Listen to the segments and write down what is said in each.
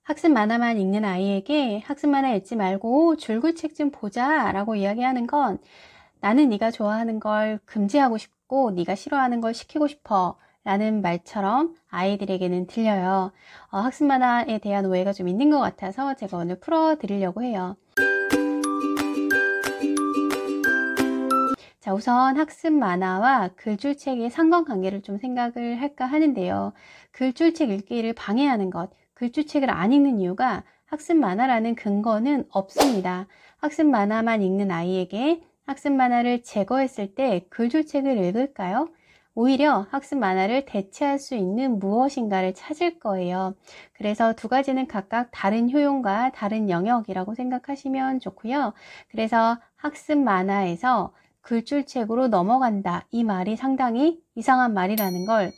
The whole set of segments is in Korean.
학습 만화만 읽는 아이에게 학습 만화 읽지 말고 줄글책 좀 보자 라고 이야기하는 건 나는 네가 좋아하는 걸 금지하고 싶고 네가 싫어하는 걸 시키고 싶어 라는 말처럼 아이들에게는 들려요. 학습 만화에 대한 오해가 좀 있는 것 같아서 제가 오늘 풀어드리려고 해요. 자, 우선 학습 만화와 글줄책의 상관관계를 좀 생각을 할까 하는데요. 글줄책 읽기를 방해하는 것, 글줄책을 안 읽는 이유가 학습 만화라는 근거는 없습니다. 학습 만화만 읽는 아이에게 학습 만화를 제거했을 때 글줄책을 읽을까요? 오히려 학습 만화를 대체할 수 있는 무엇인가를 찾을 거예요. 그래서 두 가지는 각각 다른 효용과 다른 영역이라고 생각하시면 좋고요. 그래서 학습 만화에서 글줄책으로 넘어간다. 이 말이 상당히 이상한 말이라는 걸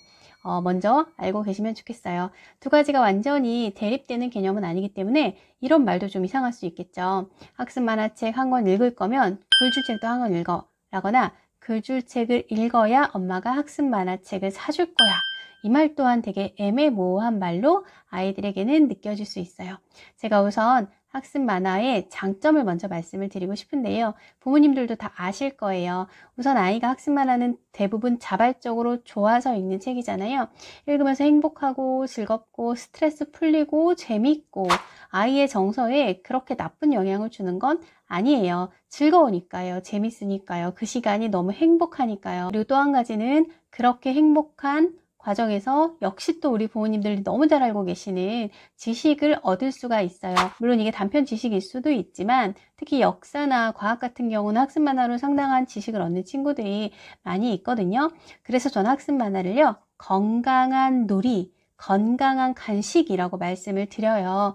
먼저 알고 계시면 좋겠어요. 두 가지가 완전히 대립되는 개념은 아니기 때문에 이런 말도 좀 이상할 수 있겠죠. 학습 만화책 한 권 읽을 거면 글줄책도 한 권 읽어 라거나 글줄책을 읽어야 엄마가 학습 만화책을 사줄 거야. 이 말 또한 되게 애매모호한 말로 아이들에게는 느껴질 수 있어요. 제가 우선 학습 만화의 장점을 먼저 말씀을 드리고 싶은데요. 부모님들도 다 아실 거예요. 우선 아이가 학습 만화는 대부분 자발적으로 좋아서 읽는 책이잖아요. 읽으면서 행복하고 즐겁고 스트레스 풀리고 재밌고 아이의 정서에 그렇게 나쁜 영향을 주는 건 아니에요. 즐거우니까요. 재밌으니까요. 그 시간이 너무 행복하니까요. 그리고 또 한 가지는 그렇게 행복한 과정에서 역시 또 우리 부모님들이 너무 잘 알고 계시는 지식을 얻을 수가 있어요. 물론 이게 단편 지식일 수도 있지만 특히 역사나 과학 같은 경우는 학습 만화로 상당한 지식을 얻는 친구들이 많이 있거든요. 그래서 저는 학습 만화를요, 건강한 놀이, 건강한 간식이라고 말씀을 드려요.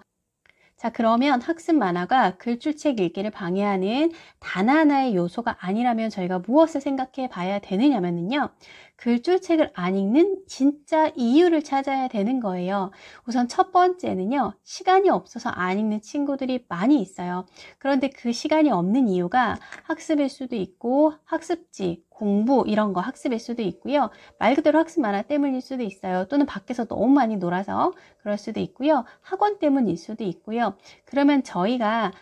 자, 그러면 학습 만화가 글줄책 읽기를 방해하는 단 하나의 요소가 아니라면 저희가 무엇을 생각해 봐야 되느냐면요. 글줄책을 안 읽는 진짜 이유를 찾아야 되는 거예요. 우선 첫 번째는요. 시간이 없어서 안 읽는 친구들이 많이 있어요. 그런데 그 시간이 없는 이유가 학습일 수도 있고 학습지, 공부 이런 거 학습일 수도 있고요. 말 그대로 학습 만화 때문일 수도 있어요. 또는 밖에서 너무 많이 놀아서 그럴 수도 있고요. 학원 때문일 수도 있고요. 그러면 저희가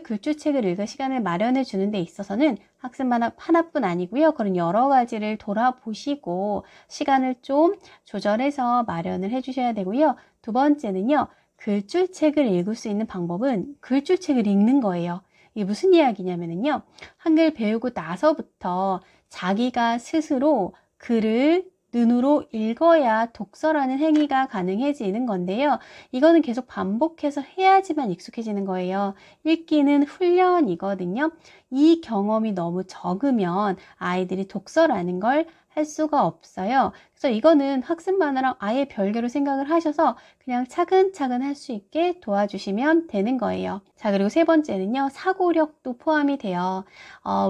글줄책을 읽을 시간을 마련해 주는 데 있어서는 학습 만화 하나뿐 아니고요. 그런 여러 가지를 돌아보시고 시간을 좀 조절해서 마련을 해 주셔야 되고요. 두 번째는요. 글줄책을 읽을 수 있는 방법은 글줄책을 읽는 거예요. 이게 무슨 이야기냐면요. 한글 배우고 나서부터 자기가 스스로 글을 눈으로 읽어야 독서라는 행위가 가능해지는 건데요. 이거는 계속 반복해서 해야지만 익숙해지는 거예요. 읽기는 훈련이거든요. 이 경험이 너무 적으면 아이들이 독서라는 걸 할 수가 없어요. 그래서 이거는 학습 만화랑 아예 별개로 생각을 하셔서 그냥 차근차근 할 수 있게 도와주시면 되는 거예요. 자, 그리고 세 번째는요. 사고력도 포함이 돼요.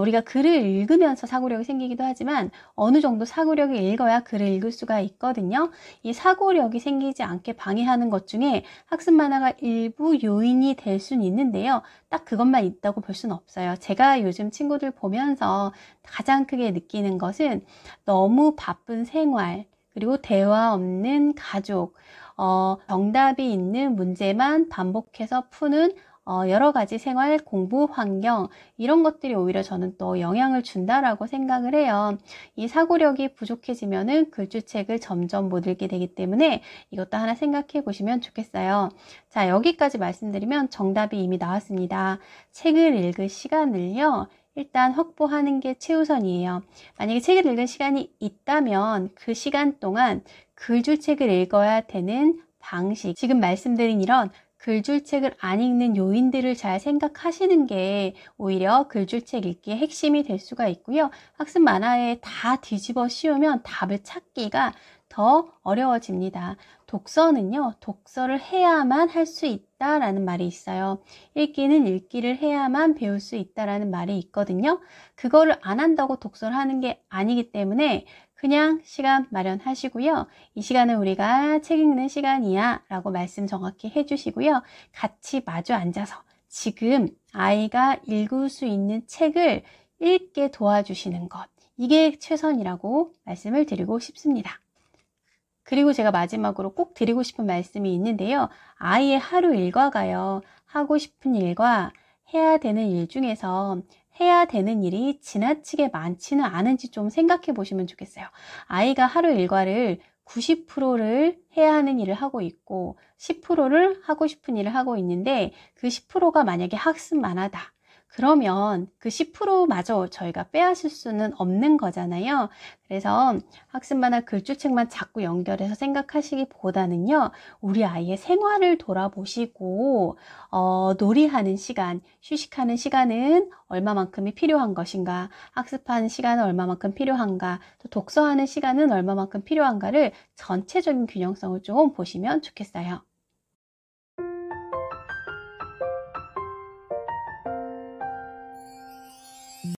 우리가 글을 읽으면서 사고력이 생기기도 하지만 어느 정도 사고력을 읽어야 글을 읽을 수가 있거든요. 이 사고력이 생기지 않게 방해하는 것 중에 학습 만화가 일부 요인이 될 수는 있는데요. 딱 그것만 있다고 볼 수는 없어요. 제가 요즘 친구들 보면서 가장 크게 느끼는 것은 너무 바쁜 생활, 그리고 대화 없는 가족, 정답이 있는 문제만 반복해서 푸는 여러 가지 생활, 공부 환경 이런 것들이 오히려 저는 또 영향을 준다라고 생각을 해요. 이 사고력이 부족해지면은 글줄책을 점점 못 읽게 되기 때문에 이것도 하나 생각해 보시면 좋겠어요. 자, 여기까지 말씀드리면 정답이 이미 나왔습니다. 책을 읽을 시간을요. 일단 확보하는 게 최우선이에요. 만약에 책을 읽을 시간이 있다면 그 시간 동안 글줄책을 읽어야 되는 방식, 지금 말씀드린 이런 글줄책을 안 읽는 요인들을 잘 생각하시는 게 오히려 글줄책 읽기의 핵심이 될 수가 있고요. 학습 만화에 다 뒤집어 씌우면 답을 찾기가 더 어려워집니다. 독서는요, 독서를 해야만 할 수 있다라는 말이 있어요. 읽기는 읽기를 해야만 배울 수 있다라는 말이 있거든요. 그거를 안 한다고 독서를 하는 게 아니기 때문에 그냥 시간 마련하시고요. 이 시간은 우리가 책 읽는 시간이야 라고 말씀 정확히 해주시고요. 같이 마주 앉아서 지금 아이가 읽을 수 있는 책을 읽게 도와주시는 것. 이게 최선이라고 말씀을 드리고 싶습니다. 그리고 제가 마지막으로 꼭 드리고 싶은 말씀이 있는데요. 아이의 하루 일과가요. 하고 싶은 일과 해야 되는 일 중에서 해야 되는 일이 지나치게 많지는 않은지 좀 생각해 보시면 좋겠어요. 아이가 하루 일과를 90%를 해야 하는 일을 하고 있고 10%를 하고 싶은 일을 하고 있는데 그 10%가 만약에 학습만 하다. 그러면 그 10%마저 저희가 빼앗을 수는 없는 거잖아요. 그래서 학습만화 글주책만 자꾸 연결해서 생각하시기보다는요. 우리 아이의 생활을 돌아보시고 놀이하는 시간, 휴식하는 시간은 얼마만큼이 필요한 것인가, 학습하는 시간은 얼마만큼 필요한가, 또 독서하는 시간은 얼마만큼 필요한가를 전체적인 균형성을 좀 보시면 좋겠어요.